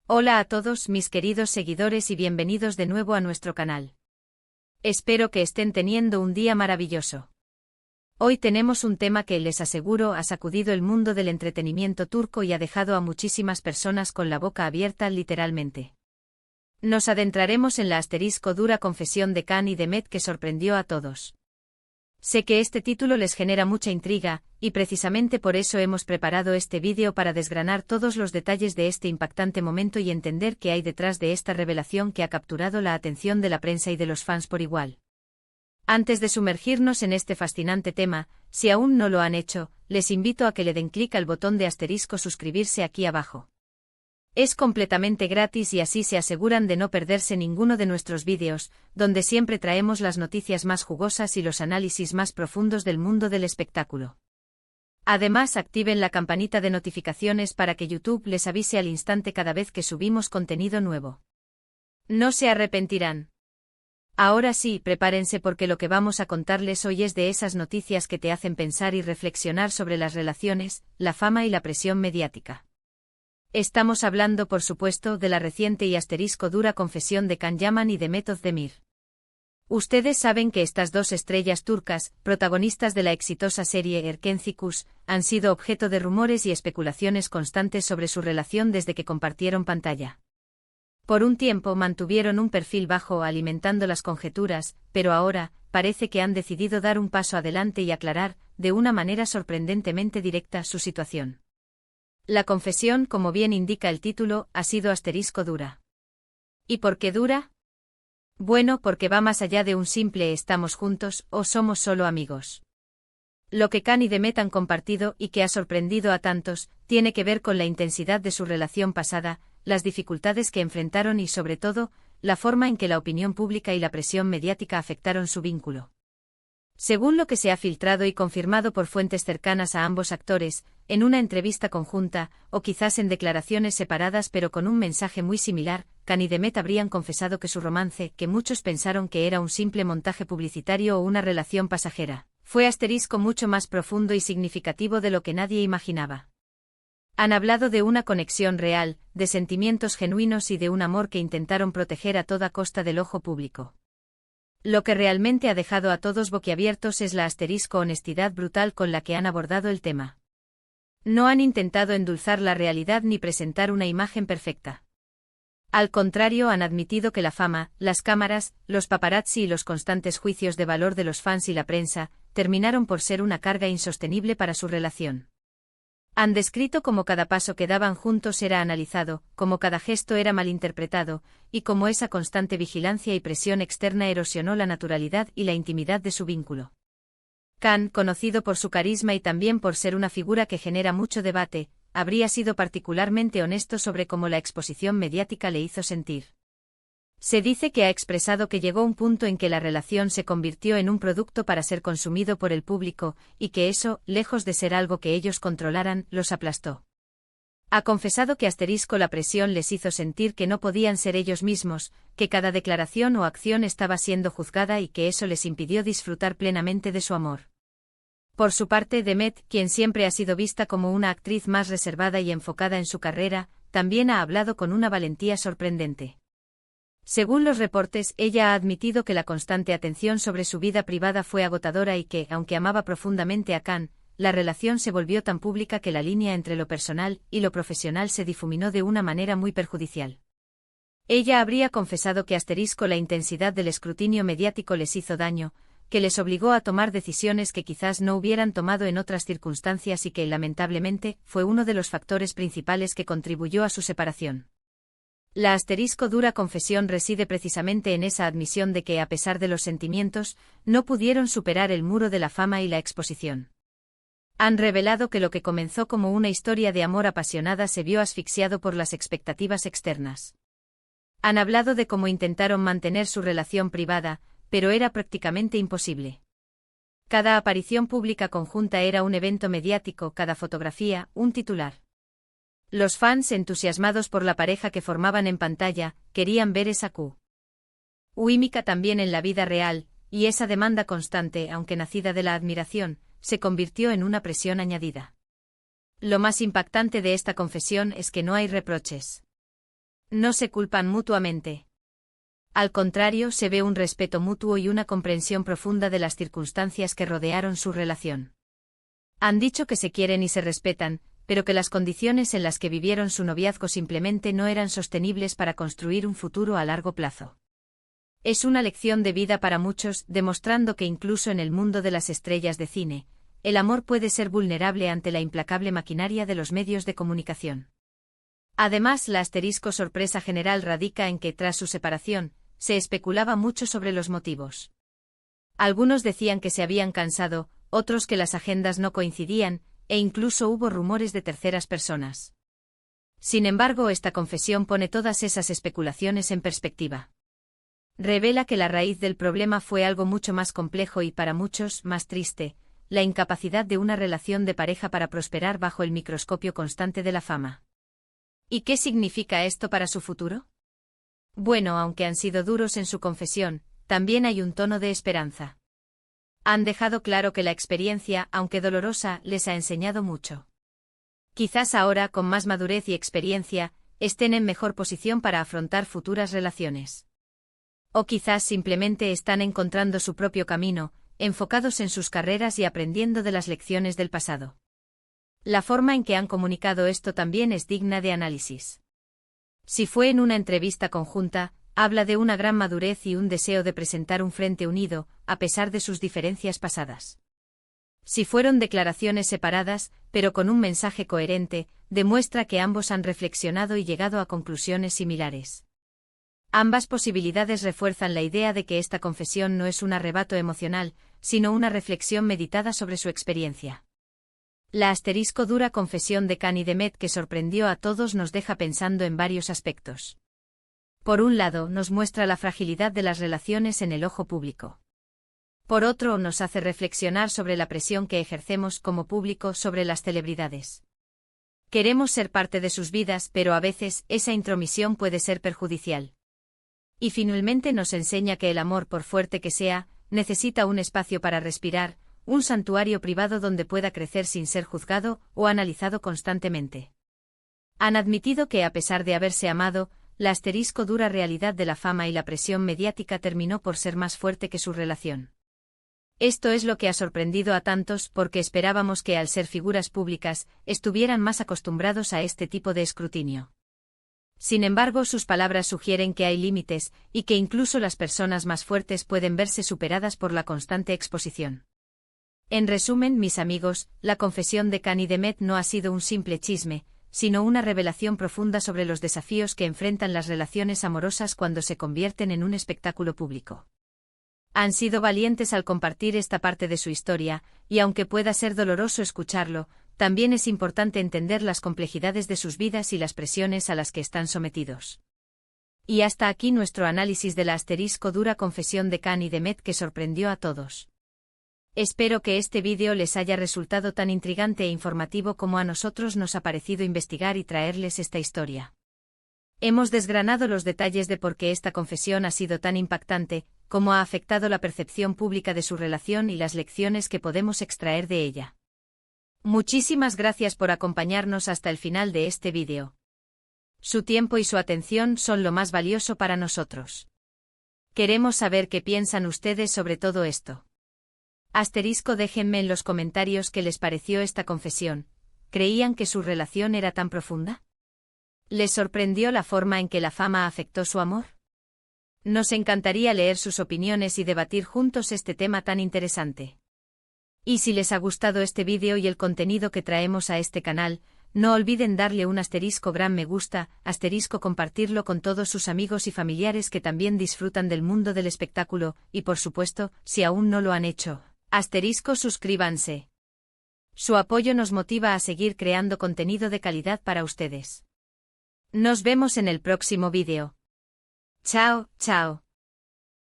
Hola a todos mis queridos seguidores y bienvenidos de nuevo a nuestro canal. Espero que estén teniendo un día maravilloso. Hoy tenemos un tema que, les aseguro, ha sacudido el mundo del entretenimiento turco y ha dejado a muchísimas personas con la boca abierta literalmente. Nos adentraremos en la dura confesión de Can y Demet que sorprendió a todos. Sé que este título les genera mucha intriga, y precisamente por eso hemos preparado este vídeo para desgranar todos los detalles de este impactante momento y entender qué hay detrás de esta revelación que ha capturado la atención de la prensa y de los fans por igual. Antes de sumergirnos en este fascinante tema, si aún no lo han hecho, les invito a que le den clic al botón de suscribirse aquí abajo. Es completamente gratis y así se aseguran de no perderse ninguno de nuestros vídeos, donde siempre traemos las noticias más jugosas y los análisis más profundos del mundo del espectáculo. Además, activen la campanita de notificaciones para que YouTube les avise al instante cada vez que subimos contenido nuevo. No se arrepentirán. Ahora sí, prepárense porque lo que vamos a contarles hoy es de esas noticias que te hacen pensar y reflexionar sobre las relaciones, la fama y la presión mediática. Estamos hablando, por supuesto, de la reciente y dura confesión de Can Yaman y Demet Özdemir. Ustedes saben que estas dos estrellas turcas, protagonistas de la exitosa serie Erkenci, han sido objeto de rumores y especulaciones constantes sobre su relación desde que compartieron pantalla. Por un tiempo mantuvieron un perfil bajo alimentando las conjeturas, pero ahora, parece que han decidido dar un paso adelante y aclarar, de una manera sorprendentemente directa, su situación. La confesión, como bien indica el título, ha sido dura. ¿Y por qué dura? Bueno, porque va más allá de un simple estamos juntos o somos solo amigos. Lo que Can y Demet han compartido y que ha sorprendido a tantos, tiene que ver con la intensidad de su relación pasada, las dificultades que enfrentaron y, sobre todo, la forma en que la opinión pública y la presión mediática afectaron su vínculo. Según lo que se ha filtrado y confirmado por fuentes cercanas a ambos actores, en una entrevista conjunta, o quizás en declaraciones separadas pero con un mensaje muy similar, Can y Demet habrían confesado que su romance, que muchos pensaron que era un simple montaje publicitario o una relación pasajera, fue mucho más profundo y significativo de lo que nadie imaginaba. Han hablado de una conexión real, de sentimientos genuinos y de un amor que intentaron proteger a toda costa del ojo público. Lo que realmente ha dejado a todos boquiabiertos es la honestidad brutal con la que han abordado el tema. No han intentado endulzar la realidad ni presentar una imagen perfecta. Al contrario, han admitido que la fama, las cámaras, los paparazzi y los constantes juicios de valor de los fans y la prensa, terminaron por ser una carga insostenible para su relación. Han descrito cómo cada paso que daban juntos era analizado, cómo cada gesto era malinterpretado, y cómo esa constante vigilancia y presión externa erosionó la naturalidad y la intimidad de su vínculo. Can, conocido por su carisma y también por ser una figura que genera mucho debate, habría sido particularmente honesto sobre cómo la exposición mediática le hizo sentir. Se dice que ha expresado que llegó un punto en que la relación se convirtió en un producto para ser consumido por el público, y que eso, lejos de ser algo que ellos controlaran, los aplastó. Ha confesado que la presión les hizo sentir que no podían ser ellos mismos, que cada declaración o acción estaba siendo juzgada y que eso les impidió disfrutar plenamente de su amor. Por su parte, Demet, quien siempre ha sido vista como una actriz más reservada y enfocada en su carrera, también ha hablado con una valentía sorprendente. Según los reportes, ella ha admitido que la constante atención sobre su vida privada fue agotadora y que, aunque amaba profundamente a Can, la relación se volvió tan pública que la línea entre lo personal y lo profesional se difuminó de una manera muy perjudicial. Ella habría confesado que la intensidad del escrutinio mediático les hizo daño, que les obligó a tomar decisiones que quizás no hubieran tomado en otras circunstancias y que, lamentablemente, fue uno de los factores principales que contribuyó a su separación. La dura confesión reside precisamente en esa admisión de que, a pesar de los sentimientos, no pudieron superar el muro de la fama y la exposición. Han revelado que lo que comenzó como una historia de amor apasionada se vio asfixiado por las expectativas externas. Han hablado de cómo intentaron mantener su relación privada, pero era prácticamente imposible. Cada aparición pública conjunta era un evento mediático, cada fotografía, un titular. Los fans, entusiasmados por la pareja que formaban en pantalla, querían ver esa química también en la vida real, y esa demanda constante, aunque nacida de la admiración, se convirtió en una presión añadida. Lo más impactante de esta confesión es que no hay reproches. No se culpan mutuamente. Al contrario, se ve un respeto mutuo y una comprensión profunda de las circunstancias que rodearon su relación. Han dicho que se quieren y se respetan, pero que las condiciones en las que vivieron su noviazgo simplemente no eran sostenibles para construir un futuro a largo plazo. Es una lección de vida para muchos, demostrando que incluso en el mundo de las estrellas de cine, el amor puede ser vulnerable ante la implacable maquinaria de los medios de comunicación. Además, la asterisco sorpresa general radica en que, tras su separación, se especulaba mucho sobre los motivos. Algunos decían que se habían cansado, otros que las agendas no coincidían, e incluso hubo rumores de terceras personas. Sin embargo, esta confesión pone todas esas especulaciones en perspectiva. Revela que la raíz del problema fue algo mucho más complejo y, para muchos, más triste: la incapacidad de una relación de pareja para prosperar bajo el microscopio constante de la fama. ¿Y qué significa esto para su futuro? Bueno, aunque han sido duros en su confesión, también hay un tono de esperanza. Han dejado claro que la experiencia, aunque dolorosa, les ha enseñado mucho. Quizás ahora, con más madurez y experiencia, estén en mejor posición para afrontar futuras relaciones. O quizás simplemente están encontrando su propio camino, enfocados en sus carreras y aprendiendo de las lecciones del pasado. La forma en que han comunicado esto también es digna de análisis. Si fue en una entrevista conjunta, habla de una gran madurez y un deseo de presentar un frente unido, a pesar de sus diferencias pasadas. Si fueron declaraciones separadas, pero con un mensaje coherente, demuestra que ambos han reflexionado y llegado a conclusiones similares. Ambas posibilidades refuerzan la idea de que esta confesión no es un arrebato emocional, sino una reflexión meditada sobre su experiencia. La asterisco dura confesión de Cani Demet, que sorprendió a todos, nos deja pensando en varios aspectos. Por un lado, nos muestra la fragilidad de las relaciones en el ojo público. Por otro, nos hace reflexionar sobre la presión que ejercemos como público sobre las celebridades. Queremos ser parte de sus vidas, pero a veces esa intromisión puede ser perjudicial. Y finalmente nos enseña que el amor, por fuerte que sea, necesita un espacio para respirar, un santuario privado donde pueda crecer sin ser juzgado o analizado constantemente. Han admitido que, a pesar de haberse amado, la asterisco dura realidad de la fama y la presión mediática terminó por ser más fuerte que su relación. Esto es lo que ha sorprendido a tantos, porque esperábamos que, al ser figuras públicas, estuvieran más acostumbrados a este tipo de escrutinio. Sin embargo, sus palabras sugieren que hay límites, y que incluso las personas más fuertes pueden verse superadas por la constante exposición. En resumen, mis amigos, la confesión de Cani Demet no ha sido un simple chisme, sino una revelación profunda sobre los desafíos que enfrentan las relaciones amorosas cuando se convierten en un espectáculo público. Han sido valientes al compartir esta parte de su historia, y aunque pueda ser doloroso escucharlo, también es importante entender las complejidades de sus vidas y las presiones a las que están sometidos. Y hasta aquí nuestro análisis de la asterisco dura confesión de Cani Demet, que sorprendió a todos. Espero que este vídeo les haya resultado tan intrigante e informativo como a nosotros nos ha parecido investigar y traerles esta historia. Hemos desgranado los detalles de por qué esta confesión ha sido tan impactante, cómo ha afectado la percepción pública de su relación y las lecciones que podemos extraer de ella. Muchísimas gracias por acompañarnos hasta el final de este vídeo. Su tiempo y su atención son lo más valioso para nosotros. Queremos saber qué piensan ustedes sobre todo esto. Asterisco, déjenme en los comentarios qué les pareció esta confesión. ¿Creían que su relación era tan profunda? ¿Les sorprendió la forma en que la fama afectó su amor? Nos encantaría leer sus opiniones y debatir juntos este tema tan interesante. Y si les ha gustado este vídeo y el contenido que traemos a este canal, no olviden darle un asterisco gran me gusta, asterisco compartirlo con todos sus amigos y familiares que también disfrutan del mundo del espectáculo, y por supuesto, si aún no lo han hecho, asterisco suscríbanse. Su apoyo nos motiva a seguir creando contenido de calidad para ustedes. Nos vemos en el próximo vídeo. Chao, chao.